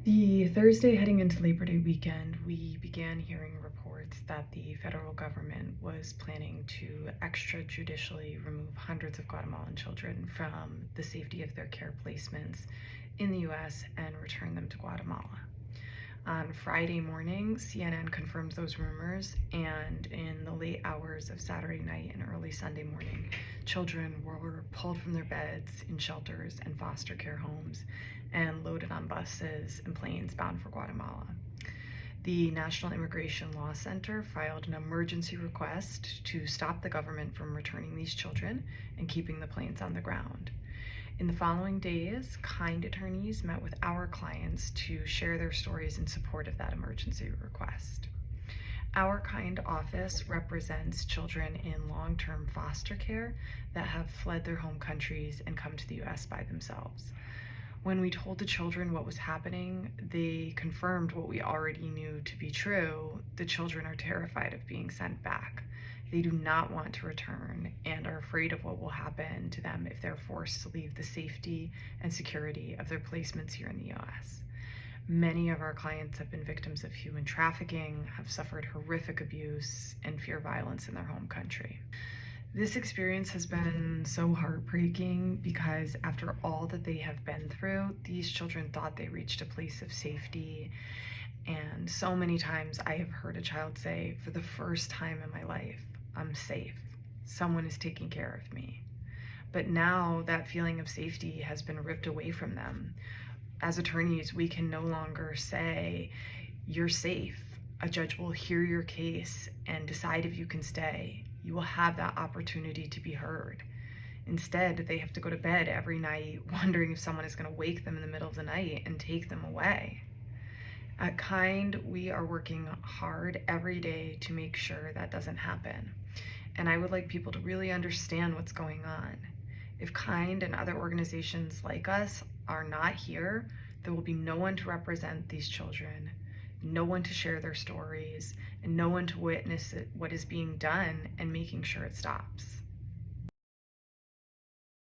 The Thursday heading into Labor Day weekend, we began hearing reports that the federal government was planning to extrajudicially remove hundreds of Guatemalan children from the safety of their care placements in the US and return them to Guatemala. On Friday morning, CNN confirmed those rumors, and in the late hours of Saturday night and early Sunday morning, children were pulled from their beds in shelters and foster care homes and loaded on buses and planes bound for Guatemala. The National Immigration Law Center filed an emergency request to stop the government from returning these children and keeping the planes on the ground. In the following days, Kind attorneys met with our clients to share their stories in support of that emergency request. Our Kind office represents children in long-term foster care that have fled their home countries and come to the US by themselves. When we told the children what was happening, they confirmed what we already knew to be true. The children are terrified of being sent back. They do not want to return and are afraid of what will happen to them if they're forced to leave the safety and security of their placements here in the US. Many of our clients have been victims of human trafficking, have suffered horrific abuse, and fear violence in their home country. This experience has been so heartbreaking because after all that they have been through, these children thought they reached a place of safety. And so many times I have heard a child say, for the first time in my life, I'm safe. Someone is taking care of me. But now that feeling of safety has been ripped away from them. As attorneys, we can no longer say, you're safe. A judge will hear your case and decide if you can stay. You will have that opportunity to be heard. Instead, they have to go to bed every night wondering if someone is going to wake them in the middle of the night and take them away. At Kind, we are working hard every day to make sure that doesn't happen. And I would like people to really understand what's going on. If Kind and other organizations like us are not here, there will be no one to represent these children, no one to share their stories, and no one to witness what is being done and making sure it stops.